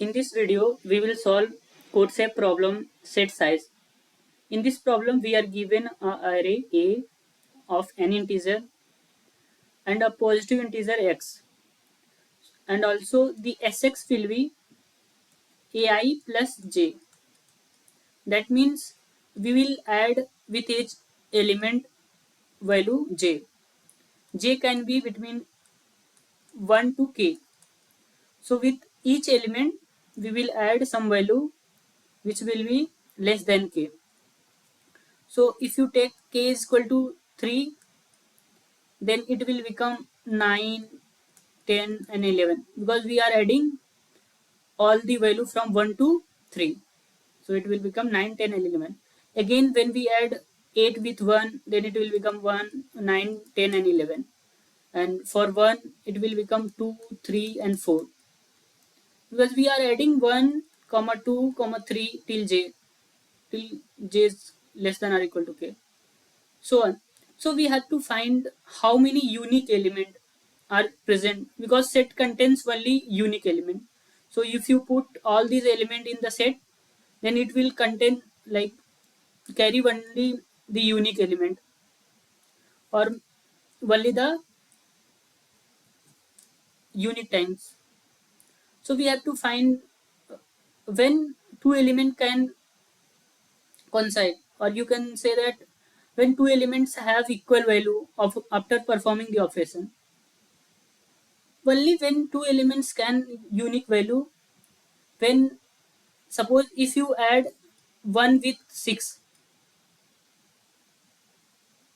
In this video, we will solve code shape problem set size. In this problem, we are given an array A of n integer and a positive integer x, and also the Sx will be ai plus j. That means we will add with each element value j. J can be between 1 to k. So with each element, we will add some value which will be less than k. So if you take k is equal to 3, then it will become 9, 10 and 11 because we are adding all the value from 1 to 3. So it will become 9, 10 and 11. Again when we add 8 with 1, then it will become 1, 9, 10 and 11. And for 1, it will become 2, 3 and 4. Because we are adding 1, 2, 3 till j is less than or equal to k. So on. So we have to find how many unique element are present because set contains only unique element. So if you put all these element in the set, then it will contain like carry only the unique element or only the unique times. So we have to find when two element can coincide, or you can say that when two elements have equal value of after performing the operation. Only when two elements can unique value, when suppose if you add 1 with 6,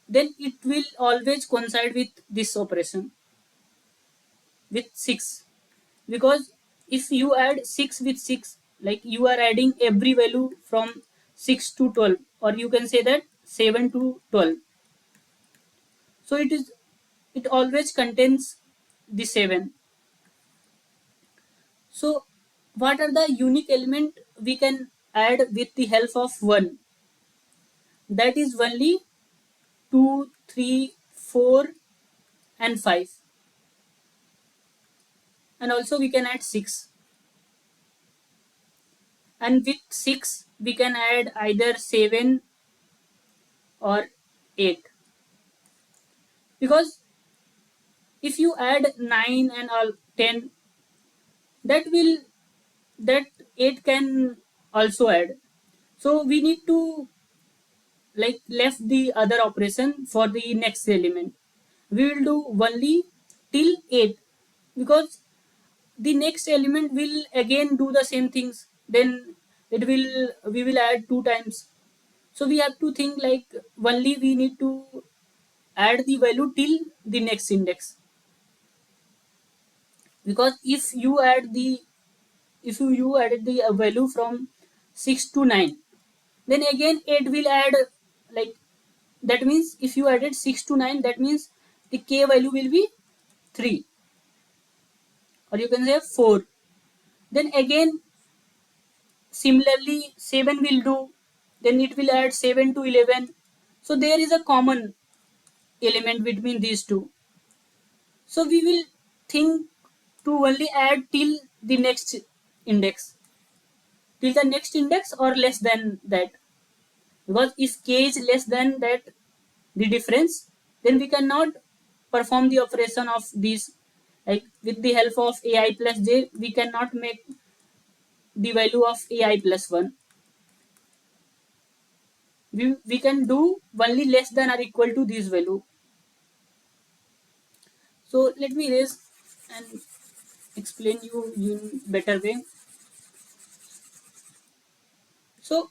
then it will always coincide with this operation with 6, because if you add 6 with 6, like you are adding every value from 6 to 12, or you can say that 7 to 12. So it always contains the 7. So what are the unique element we can add with the help of 1? That is only 2, 3, 4 and 5. And also we can add 6. And with 6 we can add either 7 or 8. Because if you add 9 and all 10, that will that 8 can also add. So we need to like left the other operation for the next element. We will do only till 8, because the next element will again do the same things, then it will we will add two times. So we have to think like only we need to add the value till the next index, because if you added the value from 6 to 9, then again 8 will add, like that means if you added 6 to 9, that means the k value will be 3, or you can say 4. Then again similarly 7 will do, then it will add 7 to 11. So there is a common element between these two. So we will think to only add till the next index, till the next index or less than that. Because if k is less than that, the difference, then we cannot perform the operation of these. Like with the help of ai plus j, we cannot make the value of ai plus 1. We can do only less than or equal to this value. So let me raise and explain you in better way. So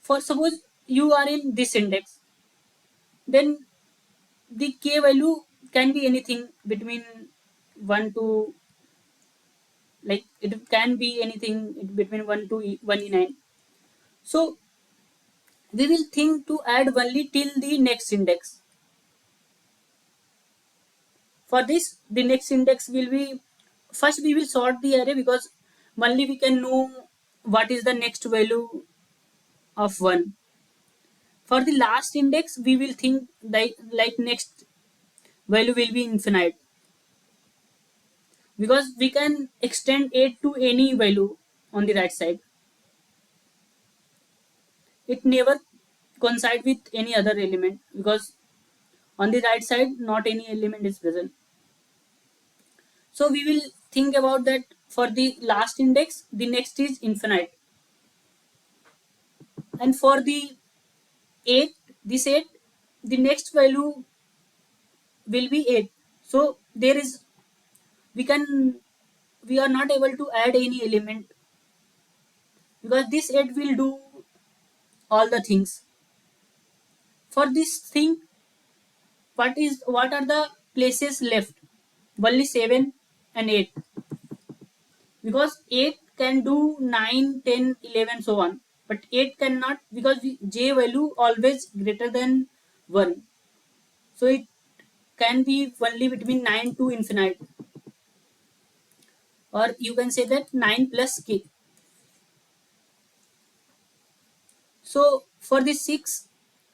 for suppose you are in this index, then the k value can be anything between 1 to, like it can be anything between 1 to 1e9. So we will think to add only till the next index. For this, the next index will be, first we will sort the array, because only we can know what is the next value of 1. For the last index, we will think like next value will be infinite. because we can extend 8 to any value on the right side. It never coincide with any other element because on the right side not any element is present. So we will think about that for the last index. The next is infinite, and for the 8, this 8, the next value will be 8. So there is, we can, we are not able to add any element because this 8 will do all the things. For this thing, what are the places left? Only 7 and 8, because 8 can do 9, 10, 11, so on, but 8 cannot because j value always greater than 1, so it can be only between 9 to infinite, or you can say that 9 plus k. So for the 6,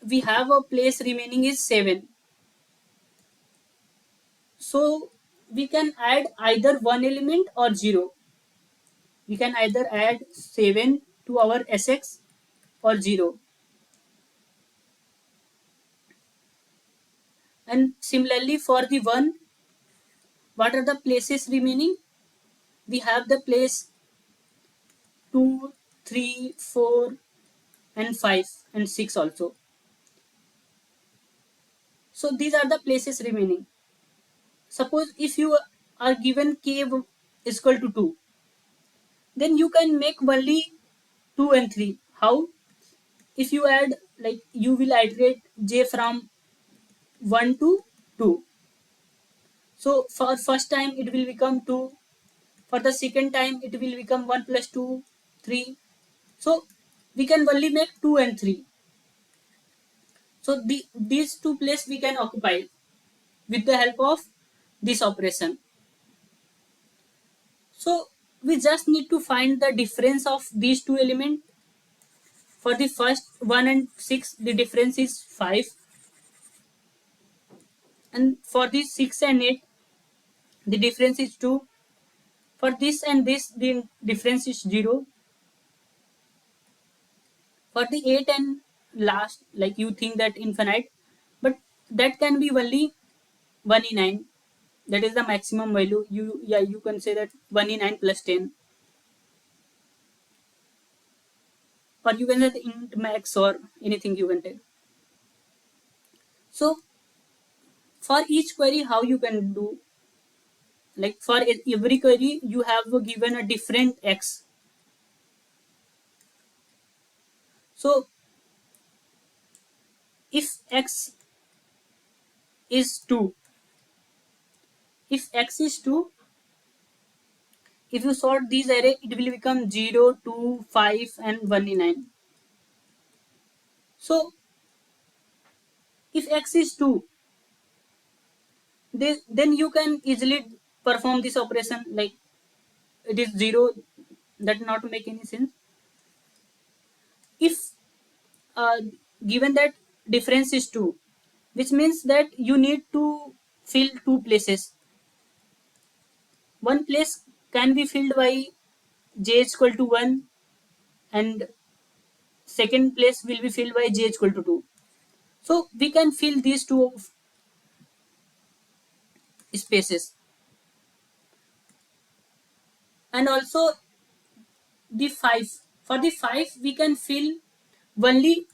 we have a place remaining is 7. So we can add either one element or 0. We can either add 7 to our Sx or 0. And similarly for the 1, what are the places remaining? We have the place 2, 3, 4, and 5 and 6 also. So these are the places remaining. Suppose if you are given k is equal to 2, then you can make only 2 and 3. How? If you add, like you will iterate j from 1 to 2. So for first time it will become 2. For the second time it will become 1 plus 2, 3. So we can only make 2 and 3. So these two places we can occupy with the help of this operation. So we just need to find the difference of these two elements. For the first 1 and 6, the difference is 5. And for the 6 and 8, the difference is 2. For this and this, the difference is 0. For the 8 and last, like you think that infinite, but that can be only 1 in 9. That is the maximum value. You can say that 1 in 9 plus 10. Or you can say the int max or anything you can take. So for each query, how you can do, like for every query you have given a different x. So if x is 2, if x is 2, if you sort these array, it will become 0, 2, 5, and 1 in 9. So if x is 2, then you can easily perform this operation, like it is 0, that not make any sense. If uh, given that difference is 2, which means that you need to fill two places. One place can be filled by j is equal to 1, and second place will be filled by j is equal to 2. So we can fill these two spaces. And also the 5. For the 5, we can fill only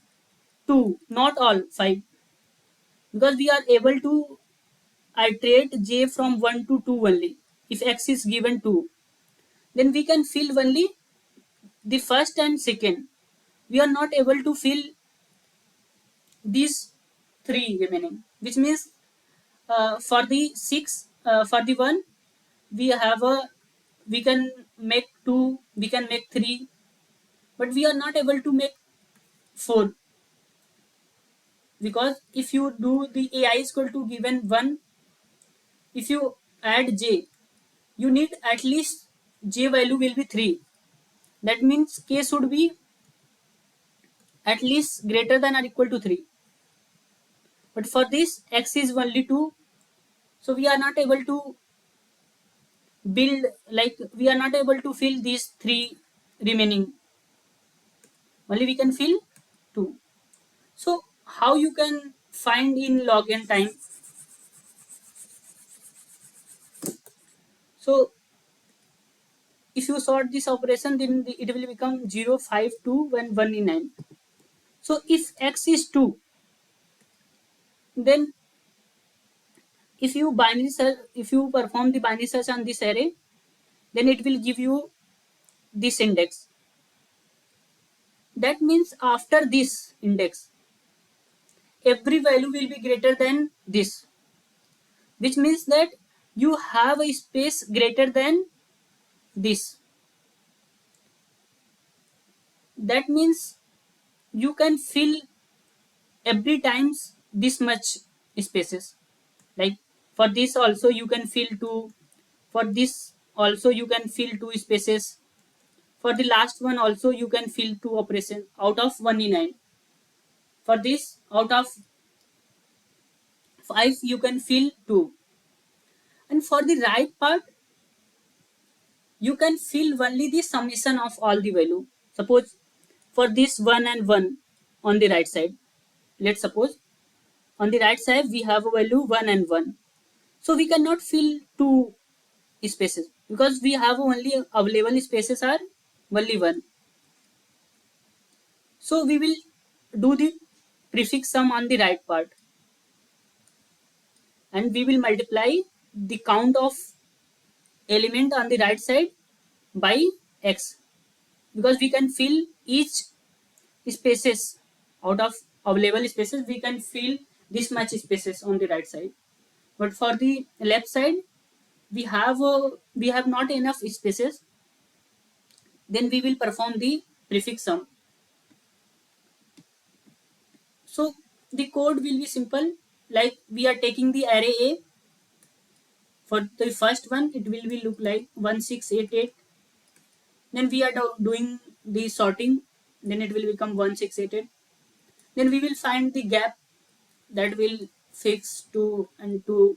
2, not all 5. Because we are able to iterate j from 1 to 2 only. If x is given 2, then we can fill only the first and second. We are not able to fill these 3 remaining, which means for the 6, for the 1, we have a, we can make 2, we can make 3, but we are not able to make 4, because if you do the ai is equal to given 1, if you add j, you need at least j value will be 3. That means k should be at least greater than or equal to 3. But for this, x is only 2, so we are not able to build, like we are not able to fill these three remaining, only we can fill two. So how you can find in log n time? So if you sort this operation, then it will become 0, 5, 2 and 1 in 9. So if x is 2, then if you perform the binary search on this array, then it will give you this index. That means after this index, every value will be greater than this, which means that you have a space greater than this. That means you can fill every times this much spaces. Like for this also you can fill two, for this also you can fill two spaces, for the last one also you can fill two operations out of 1 in 9. For this, out of 5 you can fill 2. And for the right part, you can fill only the summation of all the value. Suppose for this 1 and 1 on the right side, let's suppose on the right side we have a value 1 and 1. So we cannot fill two spaces because we have only available spaces are only 1. So we will do the prefix sum on the right part, and we will multiply the count of element on the right side by x, because we can fill each spaces out of available spaces, we can fill this much spaces on the right side. But for the left side, we have not enough spaces. Then we will perform the prefix sum. So the code will be simple. Like we are taking the array A. For the first one, it will be look like 1688. Then we are doing the sorting. Then it will become 1688. Then we will find the gap that will fix 2 and 2